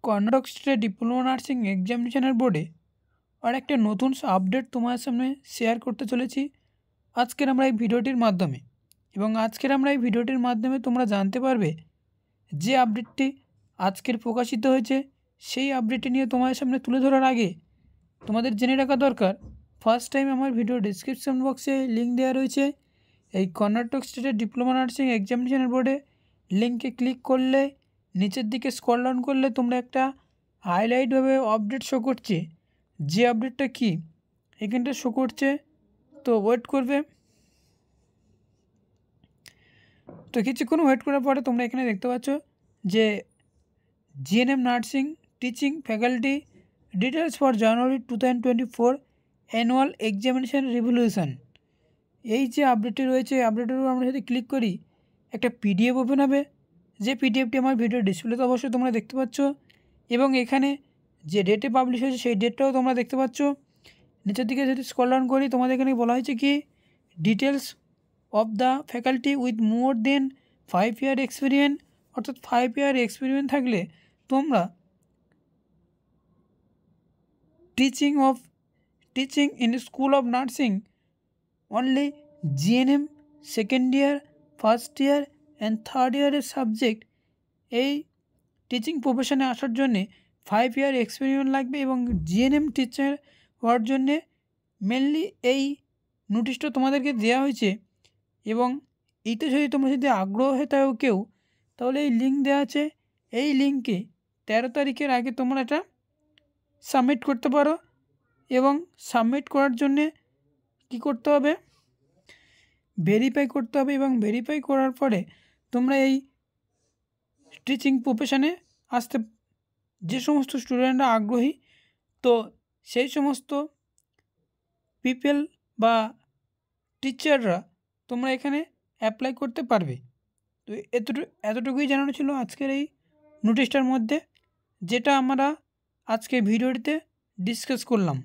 Karnataka state diploma nursing এক্সামিনেশনের বোর্ডে আর একটা নতুন আপডেট তোমার সামনে শেয়ার করতে চলেছি আজকের আমরা এই ভিডিওটির মাধ্যমে। এবং আজকের আমরা এই ভিডিওটির মাধ্যমে তোমরা জানতে পারবে যে আপডেটটি আজকের প্রকাশিত হয়েছে সেই আপডেটটি নিয়ে তোমাদের সামনে তুলে ধরার আগে তোমাদের জেনে রাখা দরকার, ফার্স্ট টাইম আমার ভিডিও ডিসক্রিপশন বক্সে লিঙ্ক দেওয়া রয়েছে। এই কর্ণাটক স্টেটের ডিপ্লোমা নার্সিং এক্সামিনেশনের বোর্ডে লিঙ্কে ক্লিক করলে নিচের দিকে স্ক্রল ডাউন করলে তোমরা একটা হাইলাইটভাবে আপডেট শো করছে। যে আপডেটটা কি এখানটা শো করছে, তো ওয়েট করবে। তো কিছুক্ষণ ওয়েট করার পরে তোমরা এখানে দেখতে পাচ্ছ যে GNM nursing teaching faculty details for January 2024 annual examination revolution. এই যে আপডেটটি রয়েছে আপডেটের উপর আমরা যদি ক্লিক করি একটা পিডিএফ ওপেন হবে, যে পিডিএফটি আমার ভিডিও ডিসপ্লেতে অবশ্যই তোমরা দেখতে পাচ্ছ। এবং এখানে যে ডেটে পাবলিশ হয়েছে সেই ডেটটাও তোমরা দেখতে পাচ্ছ। নিচের দিকে যদি স্ক্রল ডাউন করি তোমাদের এখানে বলা হয়েছে কি details of the faculty with more than 5 year experience, অর্থাৎ 5 ইয়ার এক্সপিরিয়েন্স থাকলে তোমরা teaching in school of nursing only GNM second year, first year and third ইয়ারের সাবজেক্ট এই টিচিং প্রফেশনে আসার জন্যে 5 ইয়ার এক্সপিরিয়েন্স লাগবে। এবং জিএনএম টিচার হওয়ার জন্যে মেনলি এই নোটিশটা তোমাদেরকে দেওয়া হয়েছে। এবং এইতে তোমরা যদি আগ্রহ হয়ে থাকো কেউ, তাহলে এই লিঙ্ক দেওয়া আছে, এই লিঙ্কে 13 তারিখের আগে তোমরা এটা সাবমিট করতে পারো। এবং সাবমিট করার জন্যে কী করতে হবে, ভেরিফাই করতে হবে। এবং ভেরিফাই করার পরে তোমরা এই টিচিং প্রফেশনে আসতে যে সমস্ত স্টুডেন্টরা আগ্রহী, তো সেই সমস্ত পিপল বা টিচাররা তোমরা এখানে অ্যাপ্লাই করতে পারবে। তো এতটুকুই জানানো ছিল আজকের এই নোটিশটার মধ্যে, যেটা আমরা আজকে ভিডিওটিতে ডিসকাস করলাম।